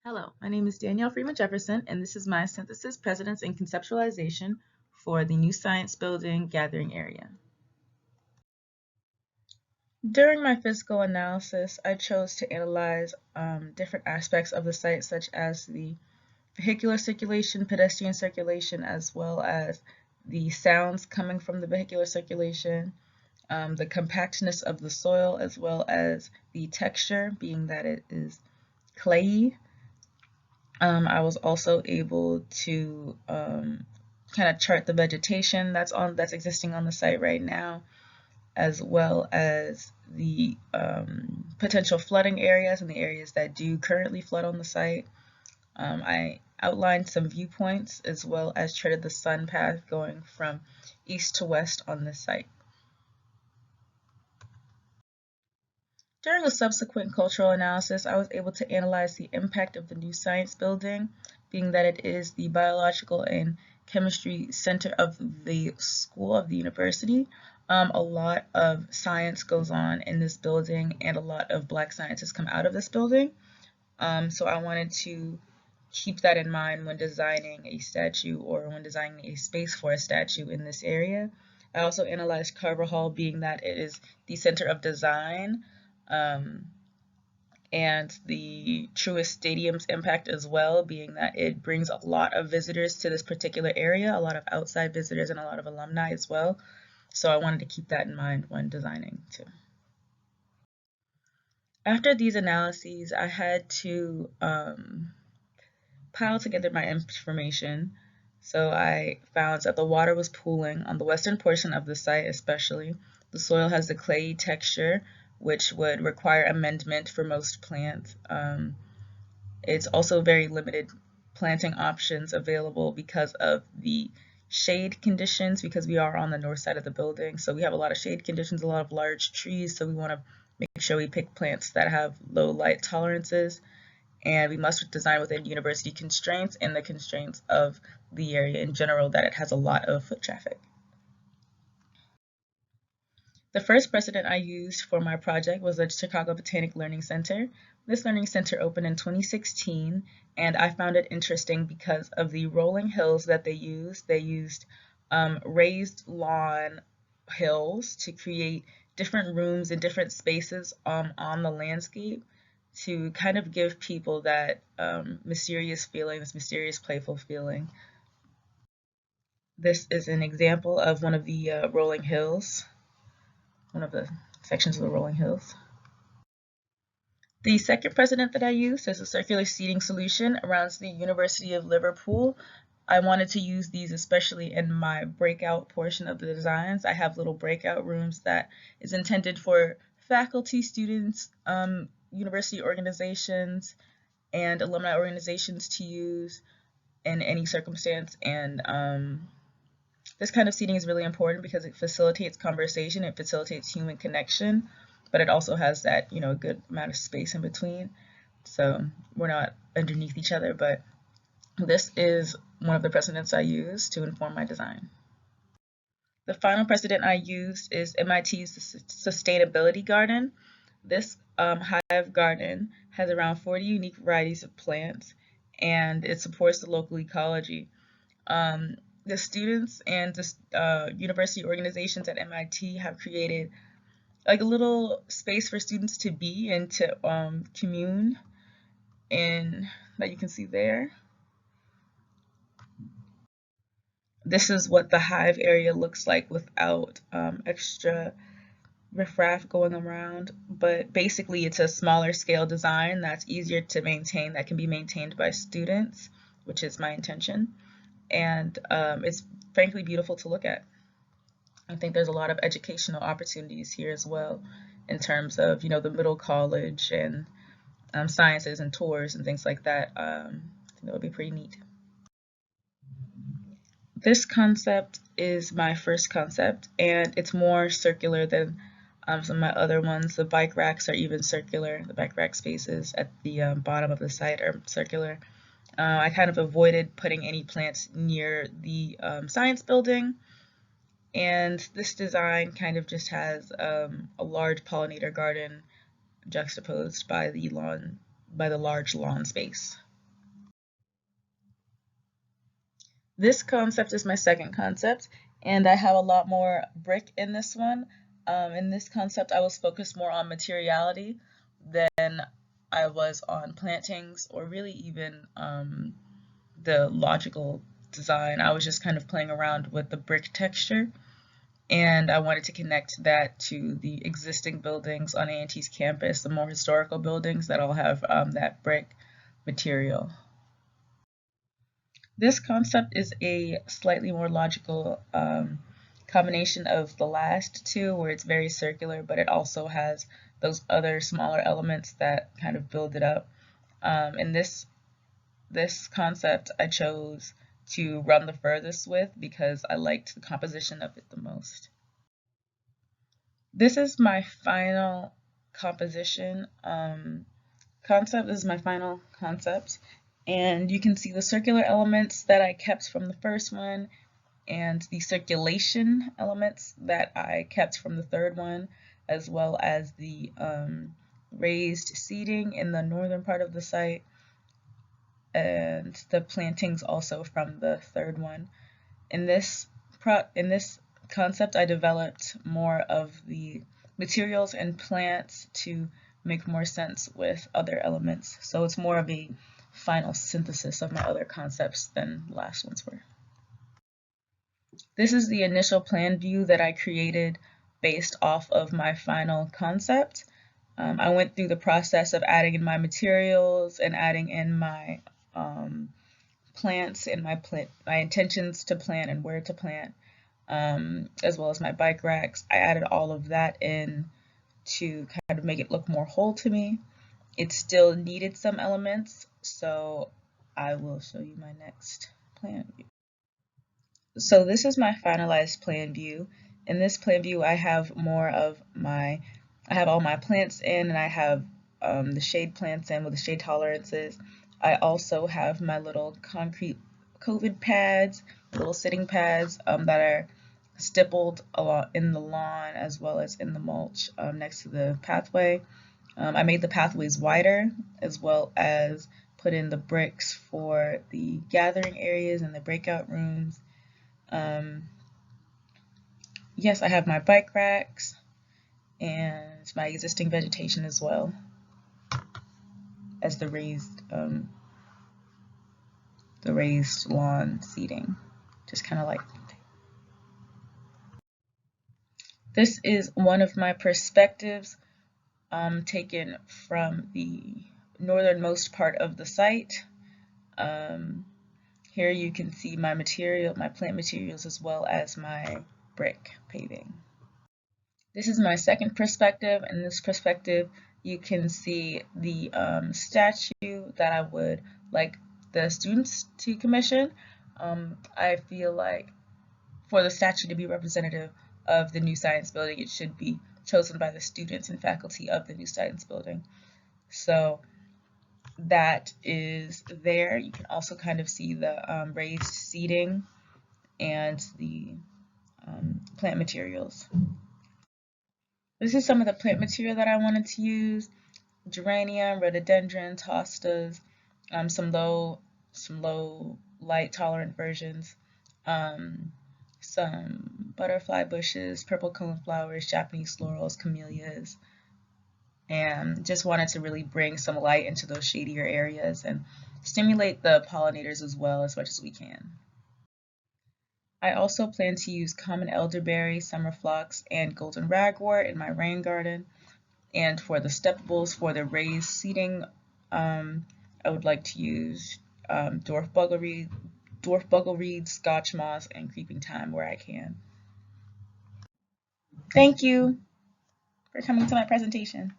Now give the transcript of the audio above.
Hello, my name is Danielle Freeman-Jefferson, and this is my synthesis, precedence, and conceptualization for the new science building gathering area. During my physical analysis, I chose to analyze different aspects of the site, such as the vehicular circulation, pedestrian circulation, as well as the sounds coming from the vehicular circulation, the compactness of the soil, as well as the texture, being that it is clayey. I was also able to kind of chart the vegetation that's existing on the site right now, as well as the potential flooding areas and the areas that do currently flood on the site. I outlined some viewpoints as well as charted the sun path going from east to west on this site. During a subsequent cultural analysis, I was able to analyze the impact of the new science building, being that it is the biological and chemistry center of the school of the university. A lot of science goes on in this building, and a lot of Black scientists come out of this building. So I wanted to keep that in mind when designing a statue or when designing a space for a statue in this area. I also analyzed Carver Hall, being that it is the center of design, and the Truist Stadium's impact as well, being that it brings a lot of visitors to this particular area, a lot of outside visitors and a lot of alumni as well. So I wanted to keep that in mind when designing too. After these analyses, I had to pile together my information. So I found that the water was pooling on the western portion of the site especially. The soil has a clayey texture, which would require amendment for most plants. It's also very limited planting options available because of the shade conditions, because we are on the north side of the building. So we have a lot of shade conditions, a lot of large trees. So we want to make sure we pick plants that have low light tolerances. And we must design within university constraints and the constraints of the area in general, that it has a lot of foot traffic. The first precedent I used for my project was the Chicago Botanic Learning Center. This learning center opened in 2016, and I found it interesting because of the rolling hills that they used. They used raised lawn hills to create different rooms and different spaces on the landscape to kind of give people that mysterious feeling, this mysterious, playful feeling. This is an example of one of the rolling hills, one of the sections of the rolling hills. The second precedent that I used is a circular seating solution around the University of Liverpool. I wanted to use these especially in my breakout portion of the designs. I have little breakout rooms that is intended for faculty, students, university organizations, and alumni organizations to use in any circumstance. And this kind of seating is really important because it facilitates conversation, it facilitates human connection, but it also has that, a good amount of space in between. So we're not underneath each other, but this is one of the precedents I use to inform my design. The final precedent I used is MIT's Sustainability Garden. This hive garden has around 40 unique varieties of plants, and it supports the local ecology. The students and the university organizations at MIT have created like a little space for students to be and to commune in, that you can see there. This is what the hive area looks like without extra riffraff going around, but basically it's a smaller scale design that's easier to maintain, that can be maintained by students, which is my intention. And it's frankly beautiful to look at. I think there's a lot of educational opportunities here as well in terms of, the middle college and sciences and tours and things like that. I think that would be pretty neat. This concept is my first concept, and it's more circular than some of my other ones. The bike racks are even circular. The bike rack spaces at the bottom of the site are circular. I kind of avoided putting any plants near the science building, and this design kind of just has a large pollinator garden juxtaposed by the large lawn space. This concept is my second concept, and I have a lot more brick in this one. In this concept, I was focused more on materiality than I was on plantings or really even the logical design. I was just kind of playing around with the brick texture, and I wanted to connect that to the existing buildings on A&T's campus, the more historical buildings that all have that brick material. This concept is a slightly more logical combination of the last two, where it's very circular, but it also has those other smaller elements that kind of build it up. In this concept, I chose to run the furthest with because I liked the composition of it the most. This is my final composition concept. This is my final concept. And you can see the circular elements that I kept from the first one and the circulation elements that I kept from the third one, as well as the raised seating in the northern part of the site and the plantings also from the third one. In this concept, I developed more of the materials and plants to make more sense with other elements. So it's more of a final synthesis of my other concepts than the last ones were. This is the initial plan view that I created based off of my final concept. I went through the process of adding in my materials and adding in my plants and my intentions to plant and where to plant, as well as my bike racks. I added all of that in to kind of make it look more whole to me. It still needed some elements, so I will show you my next plan view. So this is my finalized plan view. In this plan view, I have all my plants in, and I have the shade plants in with the shade tolerances. I also have my little concrete COVID pads, little sitting pads that are stippled in the lawn as well as in the mulch next to the pathway. I made the pathways wider as well as put in the bricks for the gathering areas and the breakout rooms. Yes, I have my bike racks and my existing vegetation as well as the raised lawn seating, just kind of like. This is one of my perspectives taken from the northernmost part of the site. Here you can see my plant materials, as well as my brick paving. This is my second perspective. In this perspective, you can see the statue that I would like the students to commission. I feel like for the statue to be representative of the new science building, it should be chosen by the students and faculty of the new science building. So that is there. You can also kind of see the raised seating and the plant materials. This is some of the plant material that I wanted to use: geranium, rhododendron, hostas, some low light tolerant versions, some butterfly bushes, purple coneflowers, Japanese florals, camellias, and just wanted to really bring some light into those shadier areas and stimulate the pollinators as well as much as we can. I also plan to use common elderberry, summer phlox, and golden ragwort in my rain garden. And for the steppables, for the raised seating, I would like to use dwarf buggleweed, scotch moss, and creeping thyme where I can. Thank you for coming to my presentation.